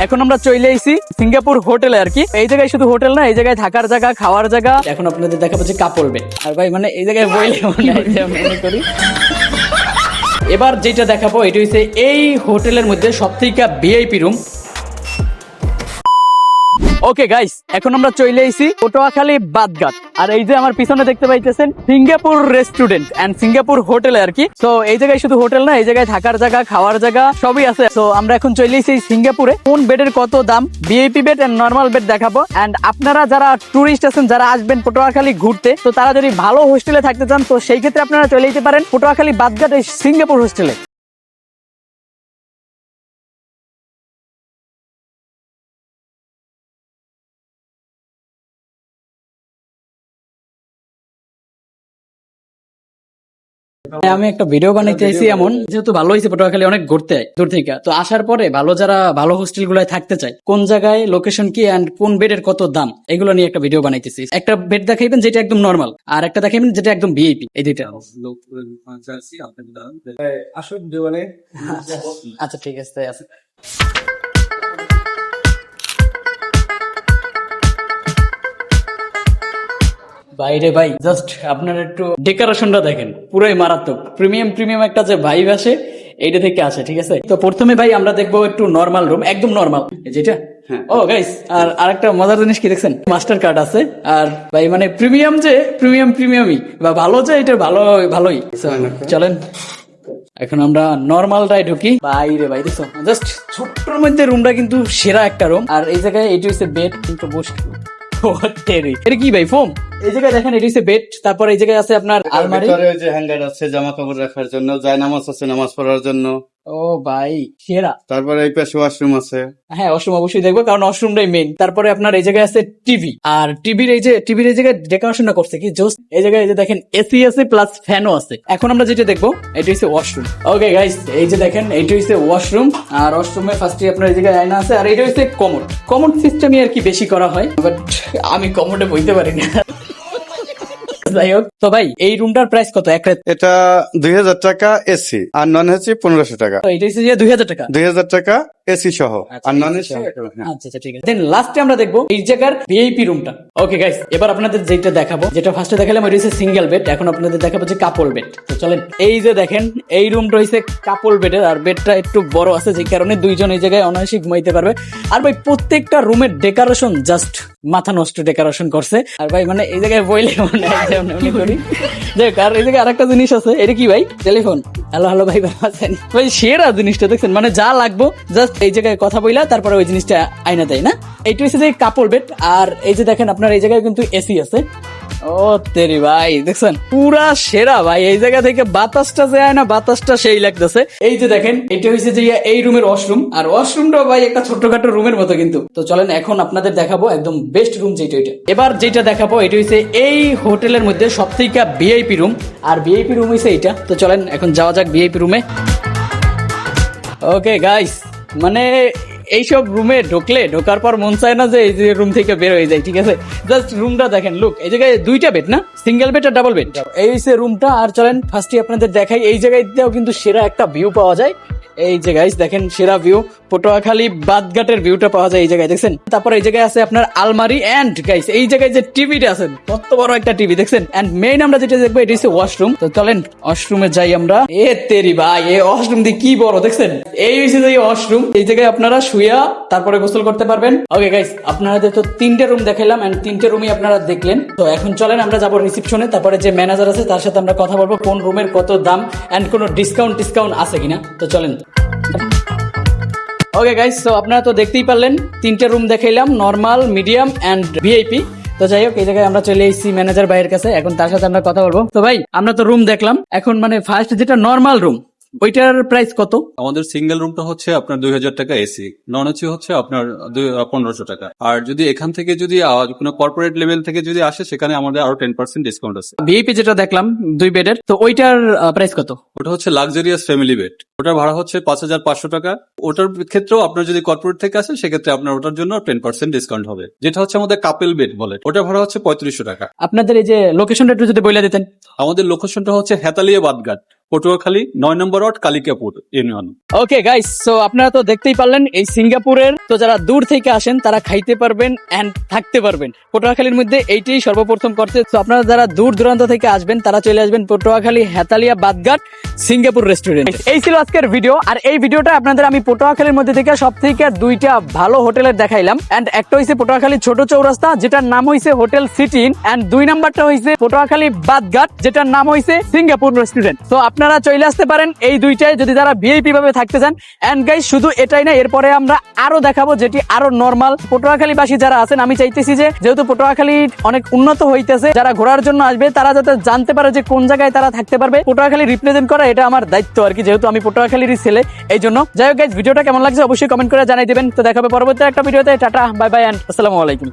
এখন আমরা চলে এসেছি সিঙ্গাপুর হোটেলে আর কি। এই জায়গায় শুধু হোটেল না, এই জায়গায় থাকার জায়গা, খাওয়ার জায়গা। এখন আপনাদের দেখাবো যে কাপড় বেড। আর ভাই মানে এই জায়গায় বইলে মনে করি এবার যেটা দেখাবো এটা হচ্ছে এই হোটেলের মধ্যে সবথেকে ভিআইপি রুম। ওকে গাইস, এখন আমরা চলে এসেছি পটুয়াখালী বাদঘাট। আর এই যে আমার পিছনে দেখতে পাইতেছেন Singapore restaurant and Singapore hotel আর কি। তো এই জায়গায় শুধু হোটেল না, এই জায়গায় থাকার জায়গা, খাওয়ার জায়গা সবই আছে। তো আমরা এখন চলে এসেছি সিঙ্গাপুরে। কোন বেডের কত দাম, VIP bed and normal bed দেখাবো। এন্ড আপনারা যারা টুরিস্ট আছেন, যারা আসবেন পটুয়াখালী ঘুরতে, তো তারা যদি ভালো হোস্টেলে থাকতে চান, তো সেই ক্ষেত্রে আপনারা চলে যেতে পারেন পটুয়াখালী বাদঘাট এই সিঙ্গাপুর হোস্টেলে। আমি একটা ভিডিও বানাইতে আইছি এমন, যেহেতু ভালো হয়েছে পটুয়াখালী অনেক ঘুরতে হয় দূর থেকে, তো আসার পরে ভালো যারা ভালো হোস্টেল গুলায় থাকতে চায়, কোন জায়গায় লোকেশন কি এন্ড কোন বেডের কত দাম, এগুলো নিয়ে একটা ভিডিও বানাইতেছি। একটা বেড দেখাইবেন যেটা একদম নর্মাল, আর একটা দেখাইবেন যেটা একদম ভিআইপি। এই দুইটা আসুন জীবনে। আচ্ছা ঠিক আছে, তাই আছে। বাইরে ভাই জাস্ট আপনারা একটু ডেকোরেশনটা দেখেন, পুরোই মারাত্মক। প্রিমিয়াম একটা যে ভাইব আসে এইটা থেকে আসে, ঠিক আছে। তো প্রথমে ভাই আমরা দেখবো একটু নরমাল রুম, একদম নরমাল যেটা। ও গাইস, আর আরেকটা মজার জিনিস কি দেখছেন, মাস্টার কার্ড আছে। আর ভাই মানে প্রিমিয়াম যে প্রিমিয়ামই বা ভালো যে এটা ভালোই। So, চলেন এখন আমরা নরমালটাই ঢুকি। বাইরে ভাই দেখছো জাস্ট ছোট্টর মধ্যে রুমটা কিন্তু সেরা একটা রুম। আর এই জায়গায় এটি হচ্ছে বেড, কিন্তু এটা কি ভাই ফোম? এই জায়গায় দেখেন এটি হচ্ছে বেড। তারপর এই জায়গায় আছে আপনার আলমারি, ভিতরে যে হ্যাঙ্গার আছে জামা কাপড় রাখার জন্য, জায়নামাজ আছে নামাজ পড়ার জন্য। ও ভাই সেরা। তারপরে এই পাশে ওয়াশরুম আছে। হ্যাঁ ওয়াশরুম অবশ্যই দেখবো, কারণ ওয়াশরুমটাই মেইন। তারপরে আপনার এই জায়গায় আছে টিভি, আর টিভির এই জায়গায় ডেকোরেশনটা করছে কি জোস। এই জায়গায় এই যে দেখেন এসি আছে প্লাস ফ্যানও আছে। এখন আমরা যেটা দেখবো এটা হচ্ছে ওয়াশরুম। ওকে গাইস, এই যে দেখেন এইটা হচ্ছে ওয়াশরুম। আর ওয়াশরুমে ফার্স্টে আপনার এই জায়গায় আয়না আছে, আর এটা হচ্ছে কমোড সিস্টেমই আর কি বেশি করা হয়, বাট আমি কমোডে বইতে পারি না। যাই হোক, তো ভাই এই রুমটার প্রাইস কত এক রাত? এটা 2000 টাকা এসি, আর নন এসি 1500 টাকা। তো এটা হচ্ছে যে 2000 টাকা। 2000 টাকা এসি সহ, আর নন এসি। আচ্ছা ঠিক আছে। দেন লাস্টে আমরা দেখবো এই জায়গার ভিআইপি রুমটা। ওকে গাইস, এবার আপনাদের যেটা দেখাবো, যেটা ফার্স্টে দেখালাম ওইটা হচ্ছে সিঙ্গেল বেড। এখন আপনাদের দেখাবো যে কাপল বেড। তো চলেন, এই যে দেখেন এই রুমটা হচ্ছে কাপল বেডের, আর বেডটা একটু বড় আছে, যে কারণে দুইজন এই জায়গায় অনায়াসে ঘুমাইতে পারবে। আর ভাই প্রত্যেকটা রুমের ডেকোরেশন জাস্ট মাথা নষ্ট ডেকোরেশন করছে। আর ভাই মানে এই জায়গায় বইলে মনে করি দেখ। আর এই জায়গায় আরেকটা জিনিস আছে, এটা কি ভাই? টেলিফোন। হ্যালো ভাই, ভালো আছেন ভাই? সেরা জিনিসটা দেখছেন, মানে যা লাগবো জাস্ট এই জায়গায় কথা বইলা তারপরে ওই জিনিসটা আইনা দেয় না। এইটা হচ্ছে যে কাপড় বেড। আর এই যে দেখেন আপনার এই জায়গায় কিন্তু এসি আছে। ও তেরি ভাই দেখছেন পুরা সেরা ভাই। এই জায়গা থেকে বাতাসটা যায় না, বাতাসটা সেই লাগতেছে। এই যে দেখেন এটা হচ্ছে যে এই রুমের ওয়াশরুম, আর ওয়াশরুমটাও ভাই একটা ছোট্টখাটো রুমের মতো কিন্তু। তো চলেন এখন আপনাদের দেখাবো একদম বেস্ট রুম যেটা। এবার যেটা দেখাবো এটা হচ্ছে এই হোটেলের মধ্যে সবথেকে ভিআইপি রুম, আর ভিআইপি রুম হচ্ছে এইটা। তো চলেন এখন যাওয়া যাক ভিআইপি রুমে। ওকে গাইস, মানে এইসব রুমে ঢোকার পর মন চায় না যে এই যে রুম থেকে বের হয়ে যায়, ঠিক আছে। জাস্ট রুমটা দেখেন, লুক। এই জায়গায় দুইটা বেড না, সিঙ্গেল বেড আর ডাবল বেড, এই হচ্ছে রুমটা। আর চলেন ফার্স্টে আপনাদের দেখাই, এই জায়গায়তেও কিন্তু সেরা একটা ভিউ পাওয়া যায়। এই যে গাইস দেখেন সেরা ভিউ, পটুয়াখালী বাদঘাটের ভিউটা পাওয়া যায় এই জায়গায়, দেখছেন। তারপর এই জায়গায় আছে আপনার আলমারি, এন্ড গাইস এই জায়গায় যে টিভিটা আছে, কত বড় একটা টিভি দেখছেন। এন্ড মেইন আমরা যেটা দেখবো এটা হচ্ছে ওয়াশরুম। তো চলেন ওয়াশরুমে যাই আমরা। এ তেরি ভাই, এই ওয়াশরুম দিয়ে কি বড় দেখছেন। এই হচ্ছে যে ওয়াশরুম, এই জায়গায় আপনারা শুয়া তারপরে গোসল করতে পারবেন। ওকে গাইস, আপনাদের তো 3টে রুম দেখাইলাম, এন্ড 3টে রুমই আপনারা দেখলেন। তো এখন চলেন আমরা যাবো রিসেপশনে, তারপরে যে ম্যানেজার আছে তার সাথে আমরা কথা বলবো কোন রুমের কত দাম এন্ড কোনো ডিসকাউন্ট আছে কিনা। তো চলেন। ওকে গাইস, তো আপনারা তো দেখতেই পারলেন 3টে রুম দেখাইলাম, নরমাল, মিডিয়াম এন্ড ভিআইপি। তো যাই হোক, এই জায়গায় আমরা চলে এসেছি ম্যানেজার ভাইয়ের কাছে, এখন তার সাথে আমরা কথা বলবো। তো ভাই আমরা তো রুম দেখলাম, এখন মানে ফার্স্ট যেটা নরমাল রুম ওইটার প্রাইস কত? আমাদের সিঙ্গেল রুমটা হচ্ছে আপনার 2000 টাকা এসি, নন এসি হচ্ছে আপনার 1500 টাকা। আর যদি এখান থেকে যদি কোনো কর্পোরেট লেভেল থেকে যদি আসে, সেখানে আমাদের আরো 10% ডিসকাউন্ট আছে। ভিআইপি যেটা দেখলাম 2 বেডের, তো ওইটার প্রাইস কত? ওটা হচ্ছে লাক্সারিয়াস ফ্যামিলি বেড, ওটার ভাড়া হচ্ছে 5500 টাকা। ওটার ক্ষেত্রেও আপনার যদি কর্পোরেট থেকে আসে, সেক্ষেত্রে আপনার ওটার জন্য 10% ডিসকাউন্ট হবে। যেটা হচ্ছে আমাদের কাপেল বেড বলে, ওটার ভাড়া হচ্ছে 3500 টাকা। আপনাদের এই যে লোকেশনটা একটু যদি বলে দিতেন। আমাদের লোকেশনটা হচ্ছে হেতালিয়া বাদঘাট, পটুয়াখালী 9 নম্বর ward Kalikapur union. Okay guys, so আপনারা তো দেখতেই পারলেন এই সিঙ্গাপুরের তো যারা দূর থেকে আসেন তারা খাইতে পারবেন এন্ড থাকতে পারবেন। পটুয়াখালীর মধ্যে এইটাই সর্বপ্রথম করছে। তো আপনারা যারা দূর দূরান্ত থেকে আসবেন তারা চলে আসবেন পটুয়াখালী হেতালিয়া বাদঘাট সিঙ্গাপুর রেস্টুরেন্ট। এই ছিল আজকের ভিডিও। আর এই ভিডিওটা আপনাদের আমি পটুয়াখালীর মধ্যে থেকে সব থেকে দুইটা ভালো হোটেলের দেখাইলাম। এন্ড একটা হইছে পটুয়াখালী ছোট চৌরাস্তা যেটার নাম হইছে হোটেল সিটি ইন, এন্ড 2 নাম্বারটা হইছে পটুয়াখালী বাদঘাট যেটার নাম হইছে সিঙ্গাপুর রেস্টুরেন্ট। তো আপনারা চলে আসতে পারেন এই দুইটাই যদি তারা ভিআইপি ভাবে থাকতে চান। এন্ড গাইস শুধু এটাই না, এরপরে আমরা আরো দেখাবো যেটি আরো নরমাল। পটুয়াখালীবাসী যারা আছেন আমি চাইতেছি যে যেহেতু পটুয়াখালী অনেক উন্নত হইতেছে, যারা ঘোরার জন্য আসবে তারা যাতে জানতে পারে যে কোন জায়গায় তারা থাকতে পারবে। পটুয়াখালী রিপ্রেজেন্ট করা এটা আমার দায়িত্ব আর কি, যেহেতু আমি পটুয়াখালীরই ছেলে এই জন্য। যাই হোক গাইস, ভিডিওটা কেমন লাগছে অবশ্যই কমেন্ট করে জানাই দেবেন। তো দেখাবে পরবর্তী একটা ভিডিওতে। টাটা, বাই বাই এন্ড আসসালামু আলাইকুম।